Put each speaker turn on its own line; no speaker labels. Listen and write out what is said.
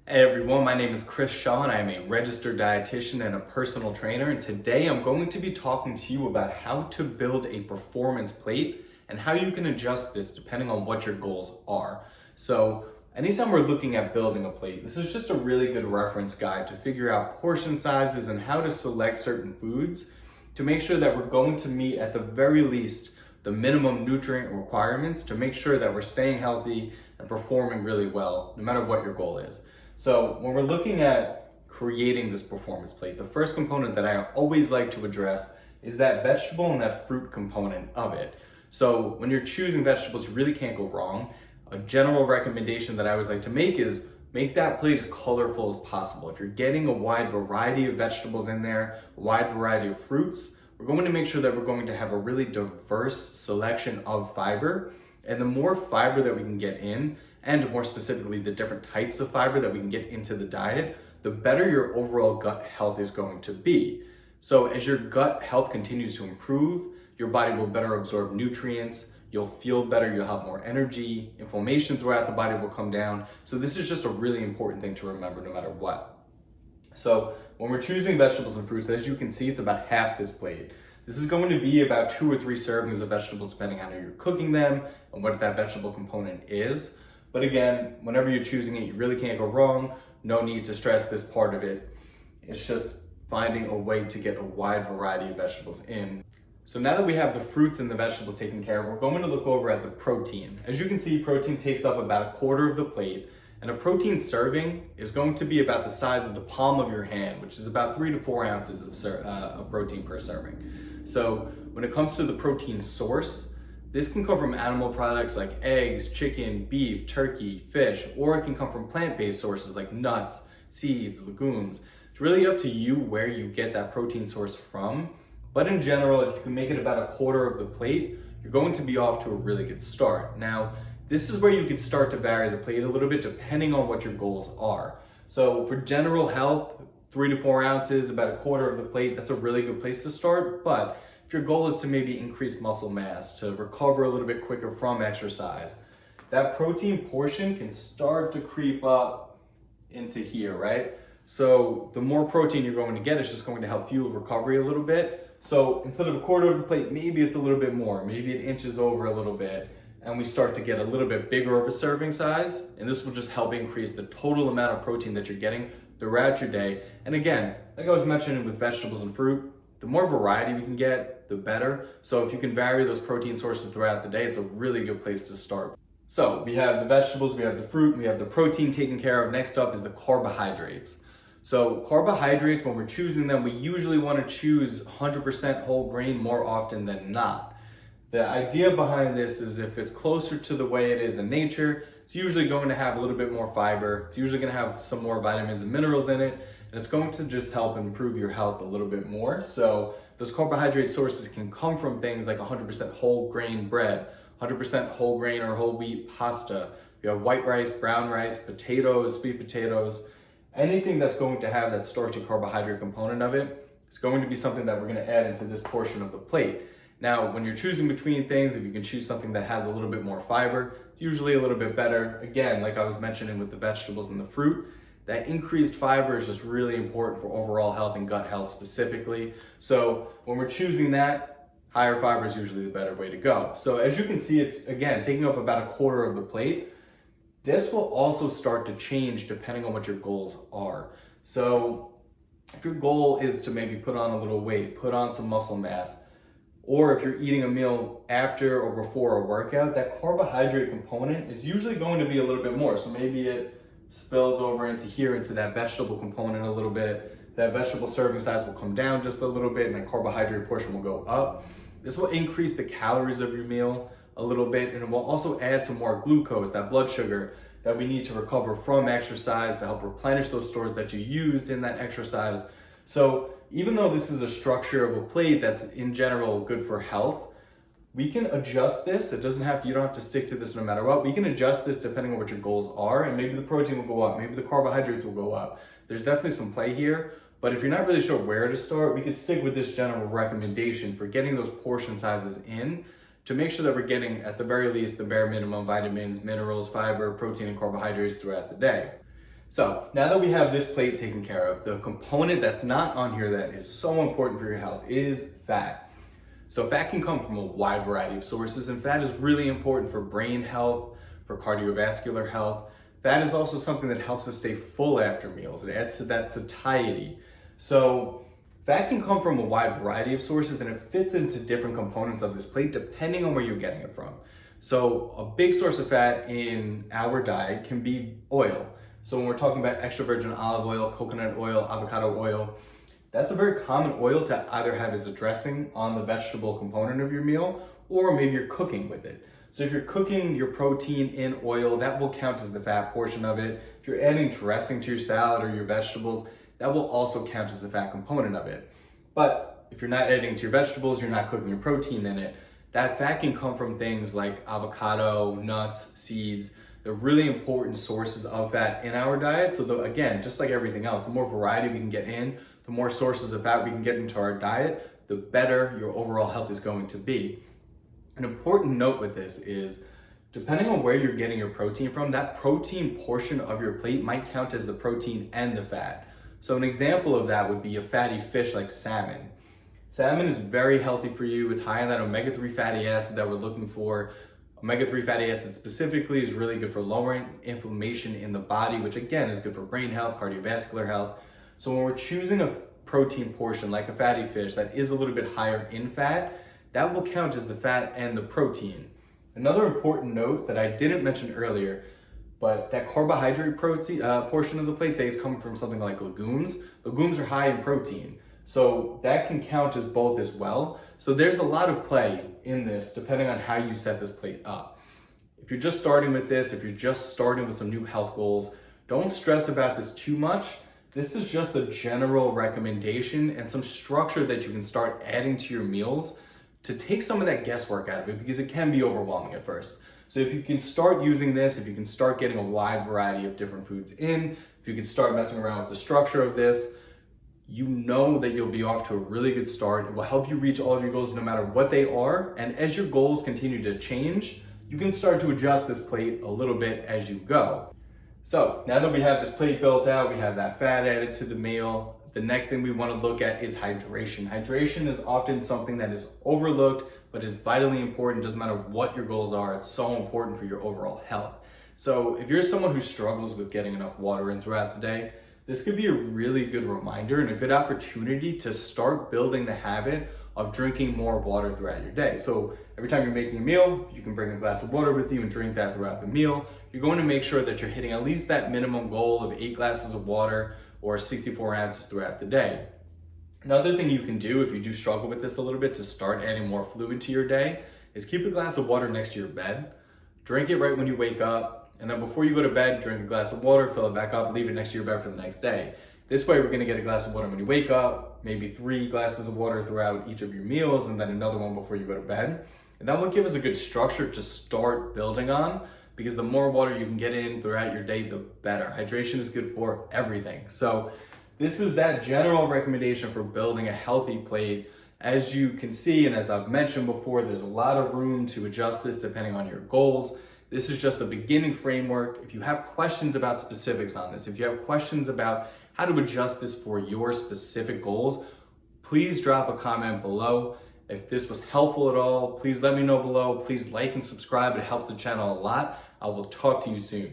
Hey everyone, my name is Chris Shaw and I am a registered dietitian and a personal trainer, and today I'm going to be talking to you about how to build a performance plate and how you can adjust this depending on what your goals are. So anytime we're looking at building a plate, this is just a really good reference guide to figure out portion sizes and how to select certain foods to make sure that we're going to meet at the very least the minimum nutrient requirements to make sure that we're staying healthy and performing really well no matter what your goal is. So when we're looking at creating this performance plate, the first component that I always like to address is that vegetable and that fruit component of it. So when you're choosing vegetables, you really can't go wrong. A general recommendation that I always like to make is make that plate as colorful as possible. If you're getting a wide variety of vegetables in there, a wide variety of fruits, we're going to make sure that we're going to have a really diverse selection of fiber. And the more fiber that we can get in, and more specifically, the different types of fiber that we can get into the diet, the better your overall gut health is going to be. So as your gut health continues to improve, your body will better absorb nutrients, you'll feel better, you'll have more energy, inflammation throughout the body will come down. So this is just a really important thing to remember no matter what. So when we're choosing vegetables and fruits, as you can see, it's about half this plate. This is going to be about 2 or 3 servings of vegetables depending on how you're cooking them and what that vegetable component is. But again, whenever you're choosing it, you really can't go wrong. No need to stress this part of it. It's just finding a way to get a wide variety of vegetables in. So now that we have the fruits and the vegetables taken care of, we're going to look over at the protein. As you can see, protein takes up about 1/4 of the plate, and a protein serving is going to be about the size of the palm of your hand, which is about 3 to 4 ounces of protein per serving. So when it comes to the protein source, this can come from animal products like eggs, chicken, beef, turkey, fish, or it can come from plant-based sources like nuts, seeds, legumes. It's really up to you where you get that protein source from. But in general, if you can make it about 1/4 of the plate, you're going to be off to a really good start. Now, this is where you can start to vary the plate a little bit depending on what your goals are. So for general health, 3 to 4 ounces, about 1/4 of the plate, that's a really good place to start. But if your goal is to maybe increase muscle mass, to recover a little bit quicker from exercise, that protein portion can start to creep up into here, right? So the more protein you're going to get, it's just going to help fuel recovery a little bit. So instead of 1/4 of the plate, maybe it's a little bit more, maybe it inches over a little bit, and we start to get a little bit bigger of a serving size, and this will just help increase the total amount of protein that you're getting throughout your day. And again, like I was mentioning with vegetables and fruit, the more variety we can get, the better. So if you can vary those protein sources throughout the day, it's a really good place to start. So we have the vegetables, we have the fruit, we have the protein taken care of. Next up is the carbohydrates. So carbohydrates, when we're choosing them, we usually want to choose 100% whole grain more often than not. The idea behind this is if it's closer to the way it is in nature, it's usually going to have a little bit more fiber. It's usually going to have some more vitamins and minerals in it, and it's going to just help improve your health a little bit more. So those carbohydrate sources can come from things like 100% whole grain bread, 100% whole grain or whole wheat pasta. You have white rice, brown rice, potatoes, sweet potatoes. Anything that's going to have that starchy carbohydrate component of it is going to be something that we're going to add into this portion of the plate. Now, when you're choosing between things, if you can choose something that has a little bit more fiber, it's usually a little bit better. Again, like I was mentioning with the vegetables and the fruit, that increased fiber is just really important for overall health and gut health specifically. So when we're choosing that, higher fiber is usually the better way to go. So as you can see, it's again taking up about 1/4 of the plate. This will also start to change depending on what your goals are. So if your goal is to maybe put on a little weight, put on some muscle mass, or if you're eating a meal after or before a workout, that carbohydrate component is usually going to be a little bit more. So maybe it spills over into here, into that vegetable component a little bit. That vegetable serving size will come down just a little bit and that carbohydrate portion will go up. This will increase the calories of your meal a little bit, and it will also add some more glucose, that blood sugar that we need to recover from exercise to help replenish those stores that you used in that exercise. So even though this is a structure of a plate that's in general good for health, we can adjust this. You don't have to stick to this no matter what. We can adjust this depending on what your goals are, and maybe the protein will go up, maybe the carbohydrates will go up. There's definitely some play here, but if you're not really sure where to start, we could stick with this general recommendation for getting those portion sizes in to make sure that we're getting, at the very least, the bare minimum vitamins, minerals, fiber, protein, and carbohydrates throughout the day. So now that we have this plate taken care of, the component that's not on here that is so important for your health is fat. So fat can come from a wide variety of sources, and fat is really important for brain health, for cardiovascular health. Fat is also something that helps us stay full after meals. It adds to that satiety. So fat can come from a wide variety of sources, and it fits into different components of this plate depending on where you're getting it from. So a big source of fat in our diet can be oil. So when we're talking about extra virgin olive oil, coconut oil, avocado oil, that's a very common oil to either have as a dressing on the vegetable component of your meal, or maybe you're cooking with it. So if you're cooking your protein in oil, that will count as the fat portion of it. If you're adding dressing to your salad or your vegetables, that will also count as the fat component of it. But if you're not adding to your vegetables, you're not cooking your protein in it, that fat can come from things like avocado, nuts, seeds. They're really important sources of fat in our diet. So again, just like everything else, the more variety we can get in, the more sources of fat we can get into our diet, the better your overall health is going to be. An important note with this is, depending on where you're getting your protein from, that protein portion of your plate might count as the protein and the fat. So an example of that would be a fatty fish like salmon. Salmon is very healthy for you. It's high in that omega-3 fatty acid that we're looking for. Omega-3 fatty acid specifically is really good for lowering inflammation in the body, which again is good for brain health, cardiovascular health. So when we're choosing a protein portion like a fatty fish that is a little bit higher in fat, that will count as the fat and the protein. Another important note that I didn't mention earlier, but that carbohydrate protein portion of the plate, say it's coming from something like legumes. Legumes are high in protein, so that can count as both as well. So there's a lot of play in this depending on how you set this plate up. If you're just starting with this, if you're just starting with some new health goals, don't stress about this too much. This is just a general recommendation and some structure that you can start adding to your meals to take some of that guesswork out of it, because it can be overwhelming at first. So if you can start using this, if you can start getting a wide variety of different foods in, if you can start messing around with the structure of this, you know that you'll be off to a really good start. It will help you reach all of your goals no matter what they are. And as your goals continue to change, you can start to adjust this plate a little bit as you go. So now that we have this plate built out, we have that fat added to the meal, the next thing we want to look at is hydration. Hydration is often something that is overlooked, but is vitally important. Doesn't matter what your goals are, it's so important for your overall health. So if you're someone who struggles with getting enough water in throughout the day, this could be a really good reminder and a good opportunity to start building the habit of drinking more water throughout your day. So every time you're making a meal, you can bring a glass of water with you and drink that throughout the meal. You're going to make sure that you're hitting at least that minimum goal of 8 glasses of water or 64 ounces throughout the day. Another thing you can do if you do struggle with this a little bit to start adding more fluid to your day is keep a glass of water next to your bed. Drink it right when you wake up, and then before you go to bed, drink a glass of water, fill it back up, leave it next to your bed for the next day. This way we're gonna get a glass of water when you wake up, maybe 3 glasses of water throughout each of your meals, and then another one before you go to bed. And that will give us a good structure to start building on, because the more water you can get in throughout your day, the better. Hydration is good for everything. So this is that general recommendation for building a healthy plate. As you can see, and as I've mentioned before, there's a lot of room to adjust this depending on your goals. This is just a beginning framework. If you have questions about specifics on this, if you have questions about how to adjust this for your specific goals, please drop a comment below. If this was helpful at all, please let me know below. Please like and subscribe. It helps the channel a lot. I will talk to you soon.